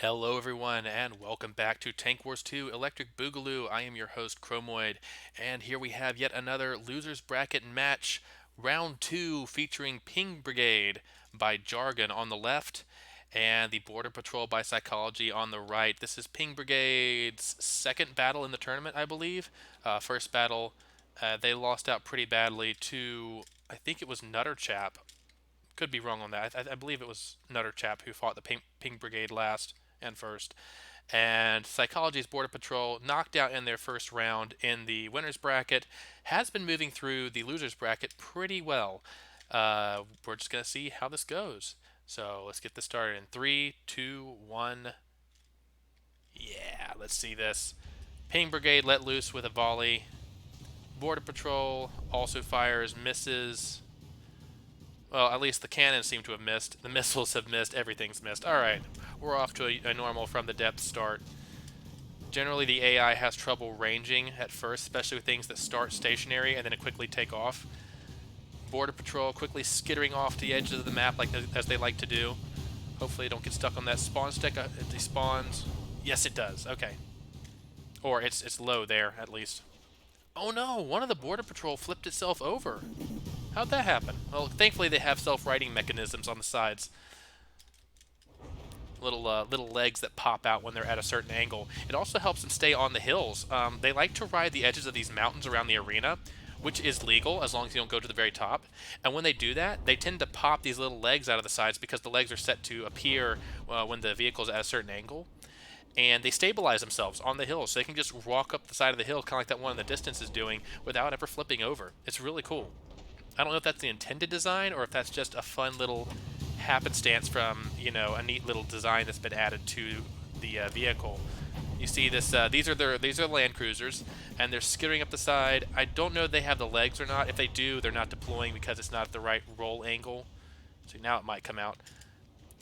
Hello, everyone, and welcome back to Tank Wars 2 Electric Boogaloo. I am your host, Chromoid, and here we have yet another Losers Bracket match, round 2, featuring Ping Brigade by Jargon on the left, and the Border Patrol by Psychology on the right. This is Ping Brigade's second battle in the tournament, I believe. First battle, they lost out pretty badly to, I think it was Nutter Chap. Could be wrong on that. I believe it was Nutter Chap who fought the Ping Brigade last and first. And Psychology's Border Patrol, knocked out in their first round in the winner's bracket, has been moving through the loser's bracket pretty well. We're just going to see how this goes. So let's get this started in 3, 2, 1. Yeah, let's see this. Ping Brigade let loose with a volley. Border Patrol also fires, misses. Well, at least the cannons seem to have missed. The missiles have missed. Everything's missed. All right, we're off to a normal from the depth start. Generally, the AI has trouble ranging at first, especially with things that start stationary and then quickly take off. Border Patrol quickly skittering off the edges of the map as they like to do. Hopefully, it don't get stuck on that spawn stick. It despawns. Yes, it does. Okay. Or it's low there, at least. Oh no, one of the Border Patrol flipped itself over. How'd that happen? Well, thankfully they have self-righting mechanisms on the sides. Little legs that pop out when they're at a certain angle. It also helps them stay on the hills. They like to ride the edges of these mountains around the arena, which is legal as long as you don't go to the very top. And when they do that, they tend to pop these little legs out of the sides because the legs are set to appear when the vehicle's at a certain angle. And they stabilize themselves on the hill, so they can just walk up the side of the hill, kind of like that one in the distance is doing, without ever flipping over. It's really cool. I don't know if that's the intended design or if that's just a fun little happenstance from, a neat little design that's been added to the vehicle. You see this, these are Land Cruisers, and they're skittering up the side. I don't know if they have the legs or not. If they do, they're not deploying because it's not at the right roll angle. So now it might come out.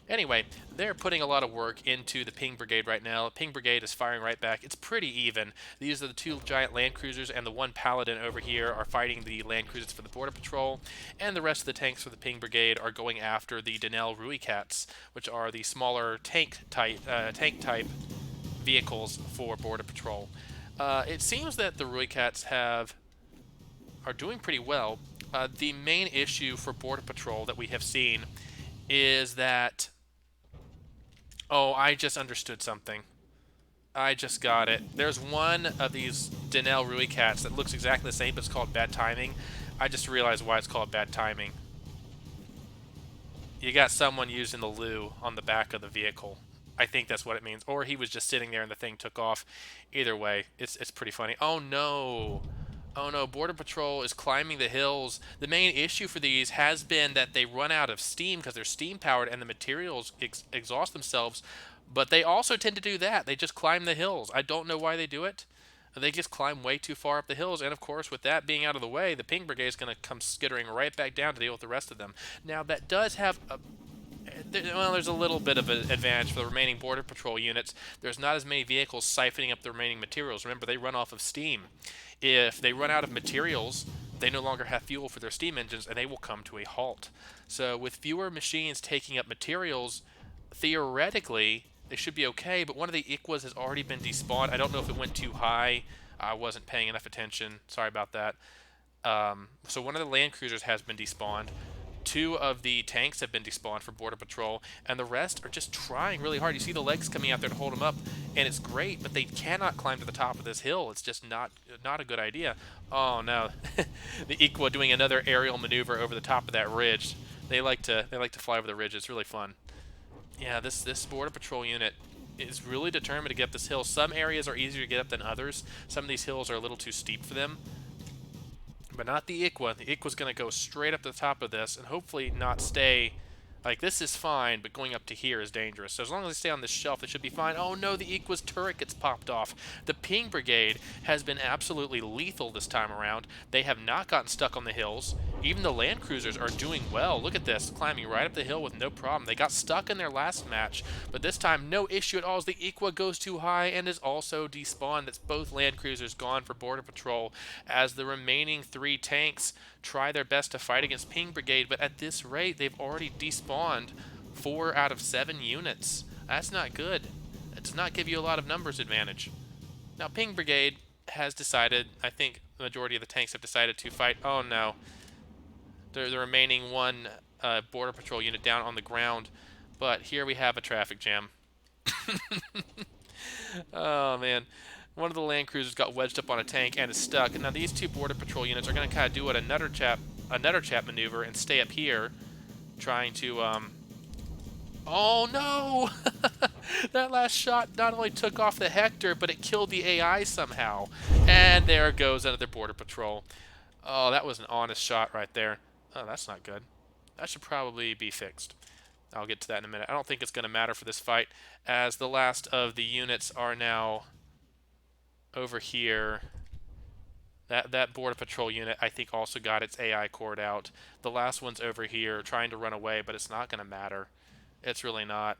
Anyway, they're putting a lot of work into the Ping Brigade right now. Ping Brigade is firing right back. It's pretty even. These are the two giant Land Cruisers, and the one Paladin over here are fighting the Land Cruisers for the Border Patrol, and the rest of the tanks for the Ping Brigade are going after the Denel Rui Cats, which are the smaller tank type vehicles for Border Patrol. It seems that the Rui Cats are doing pretty well. The main issue for Border Patrol that we have seen is that. Oh, I just understood something. I just got it. There's one of these Denel Rui cats that looks exactly the same, but it's called Bad Timing. I just realized why it's called Bad Timing. You got someone using the loo on the back of the vehicle. I think that's what it means. Or he was just sitting there and the thing took off. Either way, it's pretty funny. Oh no. Oh no, Border Patrol is climbing the hills. The main issue for these has been that they run out of steam because they're steam powered and the materials exhaust themselves. But they also tend to do that. They just climb the hills. I don't know why they do it. They just climb way too far up the hills, and of course, with that being out of the way, the Ping Brigade is going to come skittering right back down to deal with the rest of them. Now, that does have a well, there's a little bit of an advantage for the remaining Border Patrol units. There's not as many vehicles siphoning up the remaining materials. Remember, they run off of steam. If they run out of materials, they no longer have fuel for their steam engines, and they will come to a halt. So with fewer machines taking up materials, theoretically, they should be okay, but one of the Iquas has already been despawned. I don't know if it went too high. I wasn't paying enough attention. Sorry about that. So one of the Land Cruisers has been despawned. Two of the tanks have been despawned for Border Patrol, and the rest are just trying really hard. You see the legs coming out there to hold them up, and it's great, but they cannot climb to the top of this hill. It's just not a good idea. Oh no, the Iqua doing another aerial maneuver over the top of that ridge. They like to fly over the ridge. It's really fun. Yeah, this Border Patrol unit is really determined to get up this hill. Some areas are easier to get up than others. Some of these hills are a little too steep for them. But not the Iqua. The Iqua's going to go straight up to the top of this and hopefully not stay. Like, this is fine, but going up to here is dangerous. So as long as they stay on this shelf, they should be fine. Oh no, the Iqua's turret gets popped off. The Ping Brigade has been absolutely lethal this time around. They have not gotten stuck on the hills. Even the Land Cruisers are doing well. Look at this, climbing right up the hill with no problem. They got stuck in their last match, but this time no issue at all as the Iqua goes too high and is also despawned. That's both Land Cruisers gone for Border Patrol as the remaining three tanks try their best to fight against Ping Brigade, but at this rate, they've already despawned 4 out of 7 units. That's not good. does not give you a lot of numbers advantage. Now, Ping Brigade has decided, I think the majority of the tanks have decided to fight. Oh no, the remaining one Border Patrol unit down on the ground. But here we have a traffic jam. Oh man. One of the land cruisers got wedged up on a tank and is stuck. Now these two Border Patrol units are going to kind of do what another chap maneuver and stay up here, trying to Oh no! That last shot not only took off the Hector, but it killed the AI somehow. And there goes another Border Patrol. Oh, that was an honest shot right there. Oh, that's not good. That should probably be fixed. I'll get to that in a minute. I don't think it's going to matter for this fight, as the last of the units are now over here. That Border Patrol unit, I think, also got its AI cord out. The last one's over here trying to run away, but it's not going to matter. It's really not.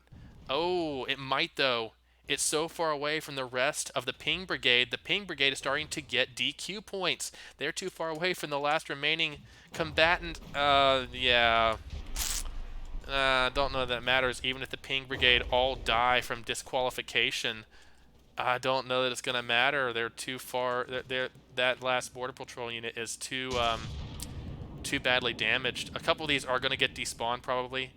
Oh, it might, though. It's so far away from the rest of the Ping Brigade. The Ping Brigade is starting to get DQ points. They're too far away from the last remaining combatant. Yeah. Don't know that matters. Even if the Ping Brigade all die from disqualification, I don't know that it's going to matter. They're too far. That last Border Patrol unit is too badly damaged. A couple of these are going to get despawned probably.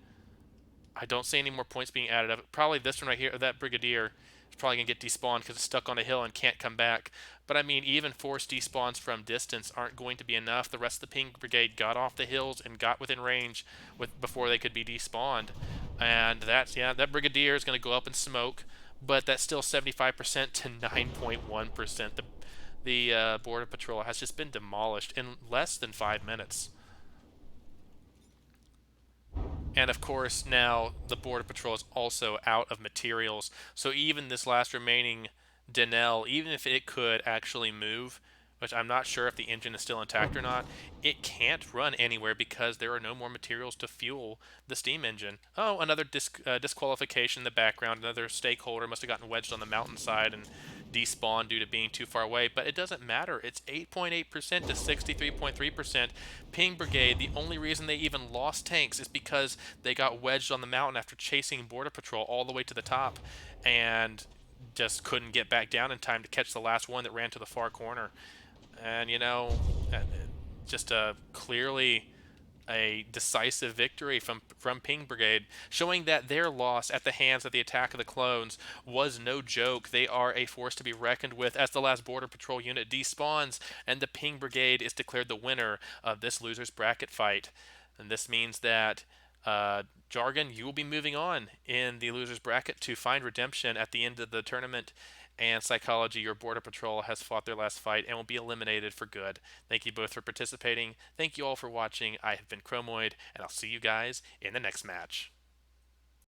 I don't see any more points being added up. Probably this one right here, that Brigadier, is probably going to get despawned because it's stuck on a hill and can't come back. But I mean, even forced despawns from distance aren't going to be enough. The rest of the Ping Brigade got off the hills and got within range before they could be despawned. And that Brigadier is going to go up in smoke, but that's still 75% to 9.1%. The Border Patrol has just been demolished in less than 5 minutes. And of course, now the Border Patrol is also out of materials. So even this last remaining Denell, even if it could actually move, which I'm not sure if the engine is still intact or not, it can't run anywhere because there are no more materials to fuel the steam engine. Oh, another disqualification in the background. Another stakeholder must have gotten wedged on the mountainside and despawned due to being too far away, but it doesn't matter. It's 8.8% to 63.3%. Ping Brigade, the only reason they even lost tanks is because they got wedged on the mountain after chasing Border Patrol all the way to the top and just couldn't get back down in time to catch the last one that ran to the far corner. And, just clearly a decisive victory from Ping Brigade, showing that their loss at the hands of the attack of the clones was no joke. They are a force to be reckoned with as the last Border Patrol unit despawns, and the Ping Brigade is declared the winner of this loser's bracket fight. And this means that Jargon, you will be moving on in the loser's bracket to find redemption at the end of the tournament. And Psychology, your Border Patrol, has fought their last fight and will be eliminated for good. Thank you both for participating. Thank you all for watching. I have been Chromoid, and I'll see you guys in the next match.